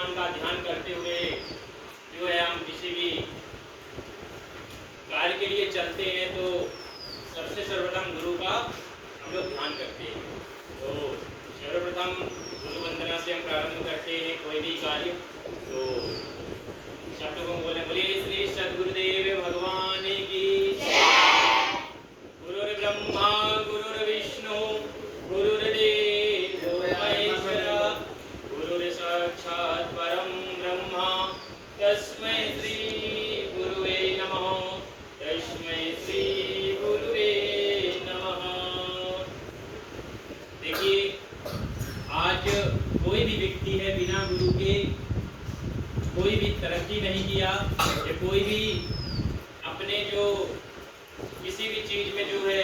नाम का ध्यान करते हुए जो है हम किसी भी कार्य के लिए चलते हैं तो सबसे सर्वप्रथम गुरु का हम लोग ध्यान करते हैं। तो सर्वप्रथम गुरु वंदना से हम प्रारंभ करते हैं कोई भी कार्य। तो सब लोगों को बोलिए श्री सद्गुरुदेव भगवान की गुरुर्ब्रह्मा गुरुर्विष्णु गुरुर्देवो महेश्वरा गुरुर्साक्षात् परं ब्रह्मा तस्मै श्री गुरुवे नमः। तस्मै श्री गुरुवे नमः। देखिए, आज कोई भी व्यक्ति है बिना गुरु के कोई भी तरक्की नहीं किया या कोई भी अपने जो किसी भी चीज में जो है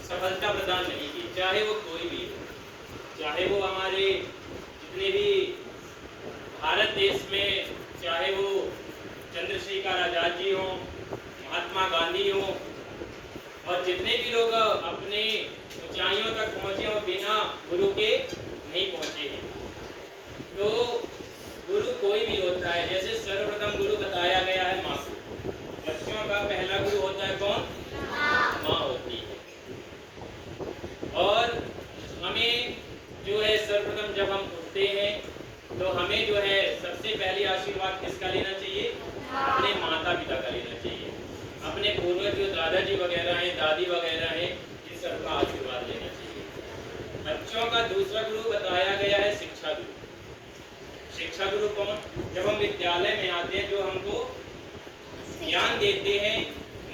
सफलता प्रदान नहीं की, चाहे वो कोई भी हो, चाहे वो हमारे जितने भी भारत देश में, चाहे वो चंद्रशेखर आजाद जी हों, महात्मा गांधी हों, और जितने भी लोग अपने ऊंचाइयों तक पहुंचे हो बिना गुरु के नहीं पहुंचे हैं। तो गुरु कोई भी होता है, जैसे सर्वप्रथम गुरु बताया गया है माँ को। बच्चों का पहला गुरु होता है कौन? माँ होती है। और हमें जो है सर्वप्रथम जब हम उठते हैं तो हमें जो है सबसे पहले आशीर्वाद किसका लेना चाहिए? अपने माता पिता का लेना चाहिए। अपने पूर्वज जो दादाजी वगैरह हैं, दादी वगैरह हैं, इन सबका आशीर्वाद लेना चाहिए। बच्चों का दूसरा गुरु बताया गया है शिक्षा गुरु। शिक्षा गुरु कौन? जब हम विद्यालय में आते हैं जो हमको ज्ञान देते हैं,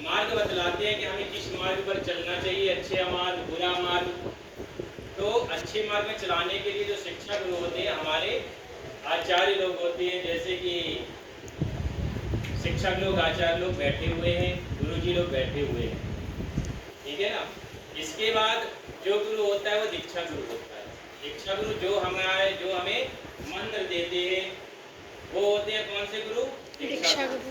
मार्ग बतलाते हैं कि हमें किस मार्ग पर चलना चाहिए, अच्छे मार्ग, बुरा मार्ग। तो अच्छे मार्ग में चलाने के लिए जो शिक्षा गुरु होते हैं हमारे आचार्य लोग होते हैं, जैसे कि शिक्षक लोग, आचार्य लोग बैठे हुए हैं, गुरुजी लोग बैठे हुए हैं, ठीक है ना। इसके बाद जो गुरु होता है वो दीक्षा गुरु होता है। दीक्षा गुरु जो हमें मंत्र देते हैं वो होते हैं कौन से गुरु? दीक्षा गुरु।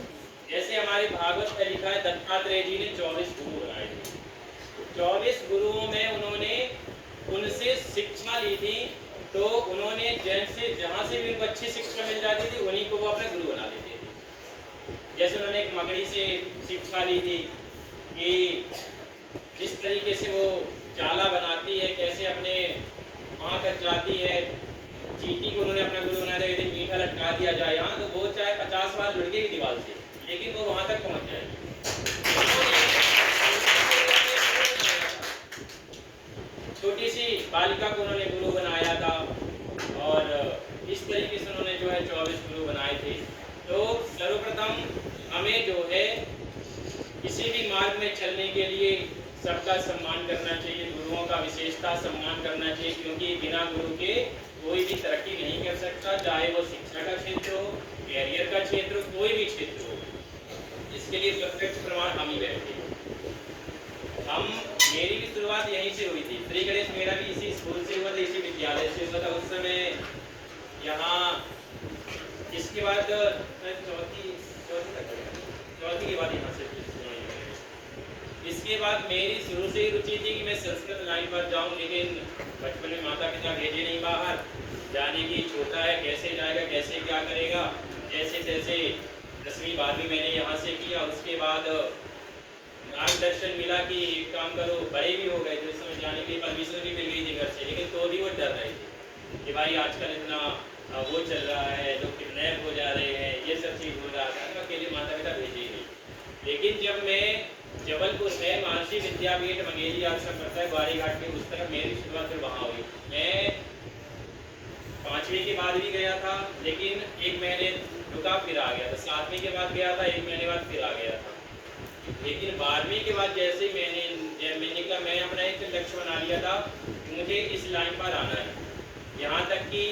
जैसे हमारे भागवत में लिखा है दत्तात्रेय जी ने 24 गुरु बनाए थे। 24 गुरुओं में उन्होंने उनसे शिक्षा ली थी, तो उन्होंने जैसे जहाँ से भी उनको अच्छी शिक्षा मिल जाती थी उन्हीं को वो अपना गुरु बना लेते थे। जैसे उन्होंने एक मगड़ी से शिक्षा ली थी कि जिस तरीके से वो जाला बनाती है, कैसे अपने वहाँ तक जाती है, चींटी को उन्होंने अपना गुरु बना दिया। यदि मीठा लटका दिया जाए यहाँ तो वो चाहे 50 बार लुढ़केगी दीवार से, लेकिन वो वहां तक पहुंच जाएगी। छोटी सी बालिका को उन्होंने गुरु बनाया था और इस तरीके से उन्होंने जो है 24 गुरु बनाए थे। तो सर्वप्रथम हमें जो है किसी भी मार्ग में चलने के लिए सबका सम्मान करना चाहिए, गुरुओं का विशेषता सम्मान करना चाहिए, क्योंकि बिना गुरु के कोई भी तरक्की नहीं कर सकता, चाहे वो शिक्षा का क्षेत्र हो, कैरियर का क्षेत्र हो, कोई भी क्षेत्र हो। इसके लिए प्रत्यक्ष प्रमाण हम ही बैठे हैं। मेरी भी शुरुआत यहीं से हुई थी। श्री गणेश मेरा भी इसी स्कूल से हुआ था, इसी विद्यालय से हुआ था। उस समय यहाँ इसके बाद चौथी के बाद यहाँ से इसके बाद मेरी शुरू से ही रुचि थी कि मैं संस्कृत लाइन पर जाऊं, लेकिन बचपन में माता पिता भेजे नहीं बाहर, जाने की छोटा है, कैसे जाएगा, कैसे क्या करेगा। जैसे तैसे 10वीं 12वीं मैंने यहाँ से किया। उसके बाद मार्गदर्शन मिला कि एक काम करो, बड़े भी हो गए तो इस समय जाने के लिए परमिशन भी मिल गई थी घर से, लेकिन तो भी वो डर रहे थे कि भाई आजकल इतना वो चल रहा है, लोग किडनैप हो जा रहे हैं, ये सब चीज़ हो रहा था। अकेले माता पिता भेजे ही नहीं। लेकिन जब मैं जबलपुर में महर्षि विद्यापीठ मंगेली आश्रम पड़ता है ग्वारी घाट के, उस तरफ मेरी शुरुआत फिर वहाँ हुई। मैं 5वीं के बाद भी गया था, लेकिन 1 महीने रुका फिर आ गया था। 7वीं के बाद गया था, 1 महीने बाद फिर आ गया था। लेकिन 12वीं के बाद जैसे मैंने निकला, मैं अपना एक लक्ष्य बना लिया था, मुझे इस लाइन पर आना है। यहाँ तक कि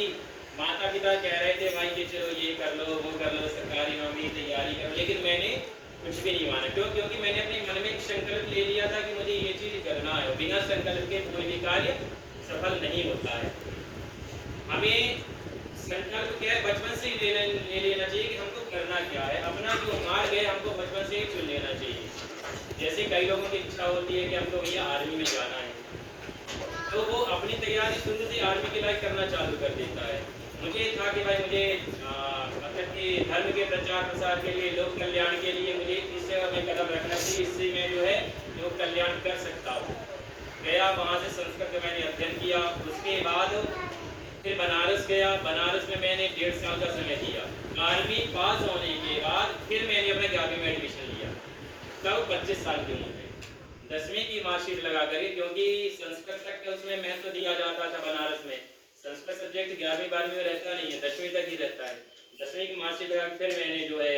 माता पिता कह रहे थे भाई कि चलो ये कर लो, वो कर लो, सरकारी नौकरी की तैयारी करो, लेकिन मैंने कुछ भी नहीं माना। क्यों? क्योंकि मैंने अपने मन में एक संकल्प ले लिया था कि मुझे ये चीज़ करना है। बिना संकल्प के कोई भी कार्य सफल नहीं होता है। हमें संकल्प क्या है, बचपन से ही ले लेना चाहिए कि हमको करना क्या है। अपना जो मार्ग है हमको बचपन से ही चुन लेना चाहिए। जैसे कई लोगों की इच्छा होती है कि हमको भैया आर्मी में जाना है, तो वो अपनी तैयारी शुरू से आर्मी की लाइफ करना चालू कर देता है। मुझे था कि भाई मुझे मतलब कि धर्म के प्रचार प्रसार के लिए, लोक कल्याण के लिए मुझे इस सेवा में कदम रखना चाहिए, इससे मैं जो है लोक कल्याण कर सकता हूँ। गया, वहाँ से संस्कृत का मैंने अध्ययन किया। उसके बाद फिर बनारस गया। बनारस में मैंने 1.5 साल का समय दिया। 12वीं पास होने के बाद फिर मैंने अपने 11वीं में एडमिशन लिया, तब 25 साल की उम्र में 10वीं की मार्कशीट लगा करके, क्योंकि संस्कृत तक उसमें महत्व दिया जाता था बनारस में। संस्कृत सब्जेक्ट 11वीं 12वीं में रहता नहीं है, 10वीं तक ही रहता है। 10वीं की मार्कशीट लगा फिर मैंने जो है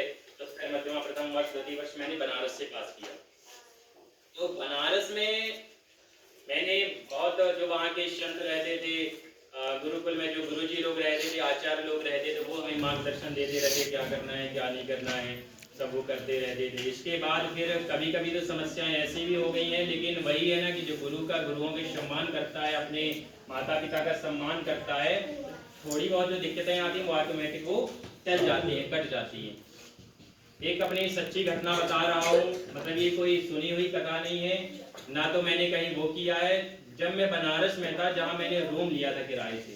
मध्यमा प्रथम वर्ष द्वितीय वर्ष मैंने बनारस से पास किया। तो बनारस में मैंने बहुत, जो वहाँ के संत रहते थे, गुरुकुल में जो गुरुजी लोग रहते थे, आचार्य लोग रहते थे, वो हमें मार्गदर्शन देते रहते, क्या करना है क्या नहीं करना है, सब वो करते रहते थे। इसके बाद फिर कभी कभी तो समस्याएं ऐसी भी हो गई हैं, लेकिन वही है ना कि जो गुरु का, गुरुओं के सम्मान करता है, अपने माता पिता का सम्मान करता है, थोड़ी बहुत जो दिक्कतें आती हैं वो ऑटोमेटिक वो चल जाती हैं, कट जाती हैं। एक अपनी सच्ची घटना बता रहा हूँ, मतलब ये कोई सुनी हुई कथा नहीं है, ना तो मैंने कहीं वो किया है। जब मैं बनारस में था, जहाँ मैंने रूम लिया था किराए से,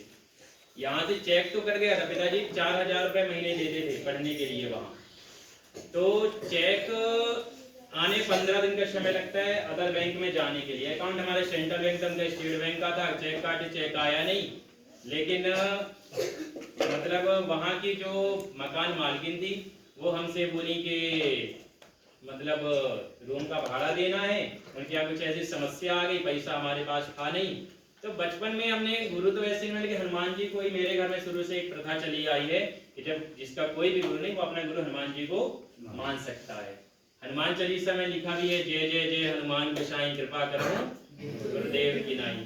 यहाँ से चेक तो कर गया था, पिताजी 4,000 रुपये महीने देते थे पढ़ने के लिए वहाँ। तो चेक आने 15 दिन का समय लगता है अदर बैंक में जाने के लिए। अकाउंट हमारे सेंट्रल बैंक का, स्टेट बैंक का था, चेक काटे, चेक आया नहीं। लेकिन मतलब वहाँ की जो मकान मालकिन थी, वो हमसे बोली कि मतलब रूम का भाड़ा देना है, उनके यहाँ कुछ ऐसी समस्या आ गई, पैसा हमारे पास था नहीं। तो बचपन में हमने, गुरु तो ऐसे मिले कि हनुमान जी को ही, मेरे घर में शुरू से एक प्रथा चली आई है कि जब जिसका कोई भी गुरु नहीं, वो अपना गुरु हनुमान जी को मान सकता है। हनुमान चालीसा में लिखा भी है, जय जय जय हनुमान गोसाई कृपा करो गुरुदेव की नाई।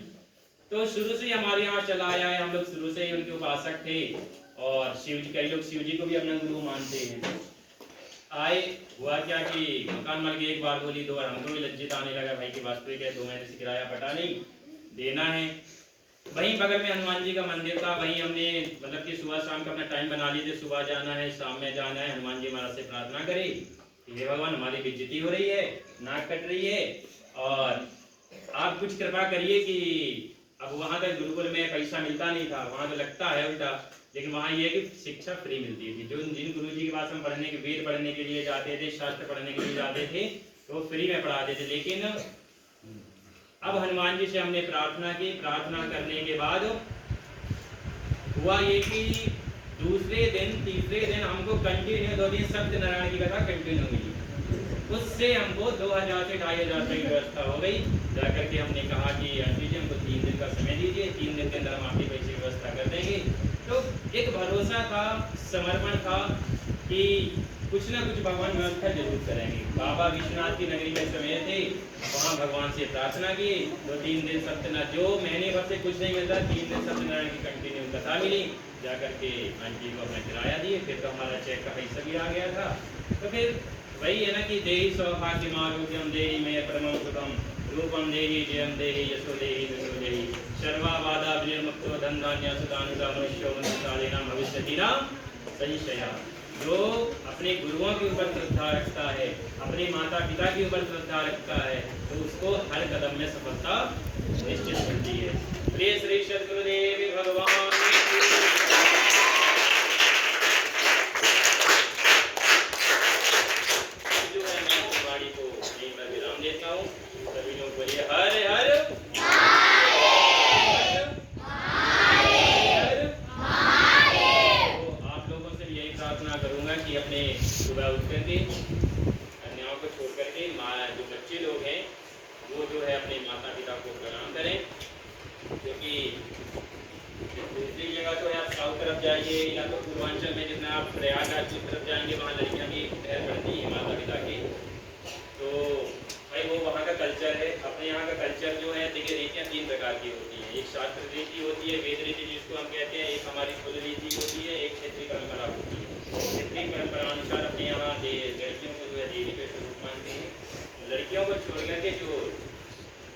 तो शुरू से ही हमारे यहाँ चला आया है, हम लोग शुरू से ही उनके उपासक थे। और शिव जी, कई लोग शिव जी को भी अपना गुरु मानते हैं। आए, हुआ क्या कि मकान मालिक एक बार बोली, 2 बार हमको भी लज्जित आने लगा, भाई की वास्तविक है, 2 महीने से किराया पटा नहीं, देना है। वहीं बगल में हनुमान जी का मंदिर था, वहीं हमने मतलब कि सुबह शाम का अपना टाइम बना लिए थे, सुबह जाना है, शाम में जाना है, हनुमान जी महाराज से प्रार्थना करी कि हे भगवान, हमारी बेइज्जती हो रही है, नाक कट रही है, और आप कुछ कृपा करिए कि अब वहाँ का गुरुकुल में पैसा मिलता नहीं था, वहाँ तो लगता है उल्टा, लेकिन वहाँ ये है कि शिक्षा फ्री मिलती थी। जो जिन गुरुजी के पास हम पढ़ने के, वेद पढ़ने के लिए जाते थे, शास्त्र पढ़ने के लिए जाते थे, तो वो फ्री में पढ़ाते थे। लेकिन अब हनुमान जी से हमने प्रार्थना की। प्रार्थना करने के बाद हुआ ये कि दूसरे दिन, तीसरे दिन हमको कंटिन्यू 2 दिन सत्यनारायण की कथा कंटिन्यू मिली। उससे हमको 2,000 से 2,500 रुपये की व्यवस्था हो गई। जाकर के हमने कहा कि आंटी जी, हमको 3 दिन का समय दीजिए, 3 दिन के अंदर हम आपकी पैसे की व्यवस्था कर देंगे। तो एक भरोसा था, समर्पण था कि कुछ ना कुछ भगवान व्यवस्था जरूर करेंगे। बाबा विश्वनाथ की नगरी में समय थे, वहाँ भगवान से प्रार्थना की। 2-3 दिन सत्यनारायण, जो महीने भर से कुछ नहीं मिलता, 3 दिन सत्यनारायण की कंटिन्यू कथा मिली। जाकर के आंटी को अपना किराया दिए, फिर तो हमारा चेक का पैसा भी आ गया था। तो फिर वही है ना कि देहि सौभाग्यमारोग्यम देहि मे परमं सुखम रूपम देहि जयम देहि यशो देहि विष्णु देहि सर्वाबाधा विनिर्मुक्तो धनधान्य सुदानुगा मनुष्यो मनुष्यालेना भविष्यति न संशया। जो अपने गुरुओं के ऊपर श्रद्धा रखता है, अपने माता पिता के ऊपर श्रद्धा रखता है, तो उसको हर कदम में सफलता निश्चित मिलती है। प्रिय श्री सद्गुरुदेव भगवान सुबह उठ करके कन्याओं को छोड़ करके जो बच्चे लोग हैं वो जो है अपने माता पिता को प्रणाम करें। क्योंकि दूसरी जगह तो आप साउथ तरफ जाइए या तो पूर्वांचल में जितना आप प्रयागराज की तरफ जाएंगे, वहाँ लड़कियाँ भी पैर पड़ती हैं माता पिता की। तो भाई वो वहाँ का कल्चर है। अपने यहाँ का कल्चर जो है, देखिए रीतियाँ 3 प्रकार की होती हैं। एक शास्त्र रीति होती है, वेद रीति जिसको हम कहते हैं, एक हमारी कुल रीति होती है, एक क्षेत्रीय परंपरा होती है। क्षेत्रीय परंपरा अनुसार अपने यहाँ लड़कियों को जो है देवी के स्वरूप मानते हैं। लड़कियों को छोड़ करके जो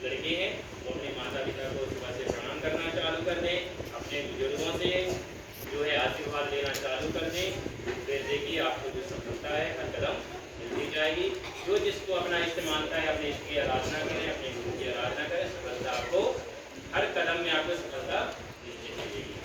लड़के हैं वो अपने माता पिता को सुबह से प्रणाम करना चालू कर दें, अपने बुजुर्गों से जो है आशीर्वाद लेना चालू कर दें। फिर देखिए आपको जो सफलता है हर कदम मिलती जाएगी। जो जिसको अपना इष्ट मानता है, अपने इष्ट की आराधना करें, अपने गुरु की आराधना करें, सफलता आपको हर कदम में आपको सफलता निश्चित मिलेगी।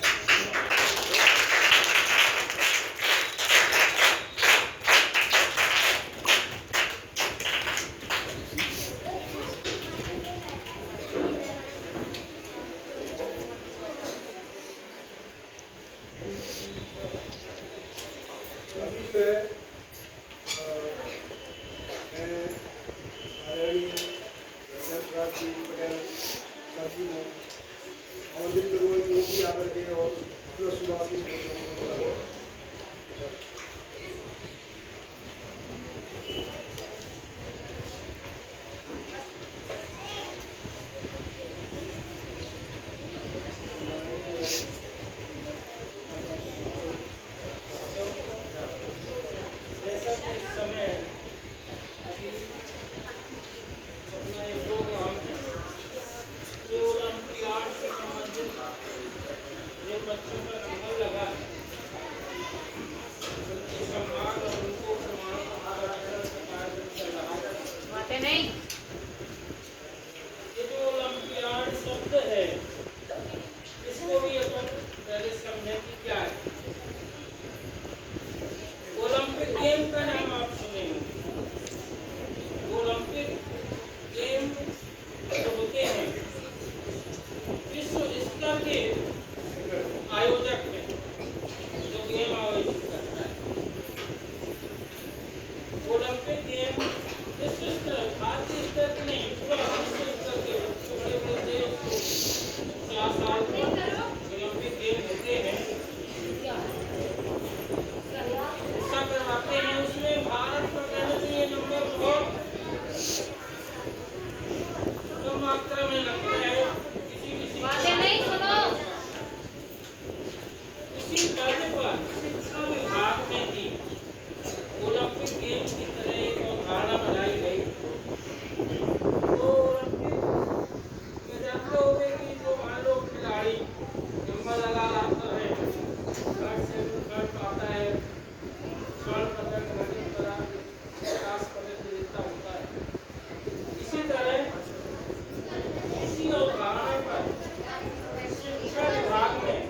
पद पर शिक्षा विभाग में भी ओलंपिक गेम की तरह एक अवधारणा बनाई गई। तो ओलंपिक में जानते होंगे कि जो मान लो खिलाड़ी नंबर लगा लाता है, गर्व से गर्व पाता है, स्वर्ण पदक, रजत पदक, प्रकाश पदक विजेता होता है। इसी तरह इसी अवधारणा पर शिक्षा विभाग में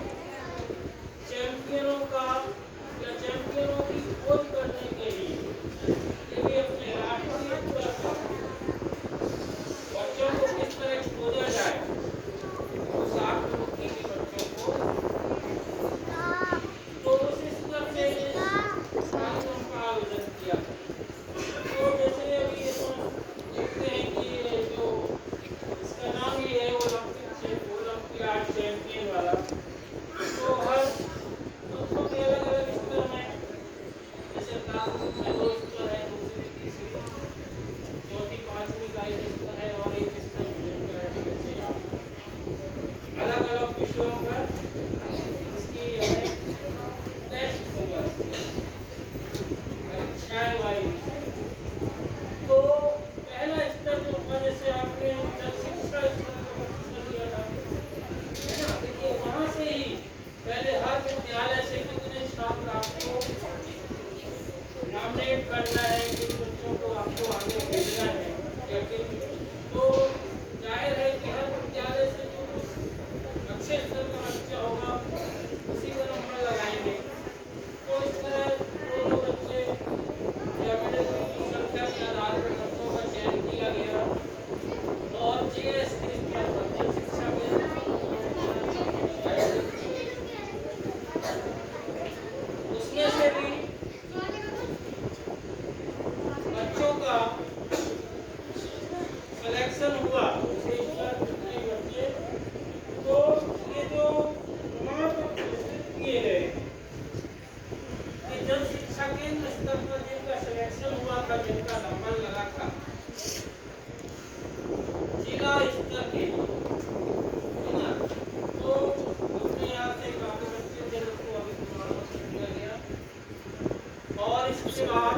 चैंपियनों का या चैंपियनों की खोज करने के लिए ये अपने राष्ट्रीय स्तर पर बच्चों को किस तरह खोजा जाए, उस आत्ममुक्ति के बच्चों को, तो उस स्तर से इस कार्यक्रम का आयोजन किया। तो जैसे अभी देखते हैं कि ये जो इसका नाम ही है ओलंपियाड चैंपियन वाला, तो हर बच्चों के अलग अलग स्तर में, जैसे प्राथमिक में 2 स्तर है, दूसरी तीसरी चौथी पांचवी का एक स्तर है और एक स्तर जैसे अलग अलग विषयों पर इसकी टेस्ट होगा, परीक्षाएं वाली। तो पहला स्तर जो होगा, जैसे आपने शिक्षा स्तर का लिया था, है ना, देखिए वहां से ही पहले हर विद्यालय से कितने छात्र आपको नॉमिनेट करना है, किन बच्चों को आपको आगे भेजना है या किन, तो जाहिर है कि हर विद्यालय से जो अच्छे स्तर का बच्चा होगा उसी का नंबर लगाएंगे। तो इस तरह दो बच्चे या मेडल की संख्या के आधार पर बच्चों का चयन किया गया और जीएस के स्तर पर शिक्षा के उसमें से भी बच्चों का सिलेक्शन हुआ, उसे कितने बच्चे, तो ये जो प्रमाण पत्र वितरित किए गए कि जब शिक्षा केंद्र स्तर पर जिनका सिलेक्शन हुआ था, जिनका नंबर लगा था, जिला स्तर के, है ना, तो अपने यहाँ से काफी बच्चे थे जिनको अभी प्रमाण पत्र दिया गया और इसके बाद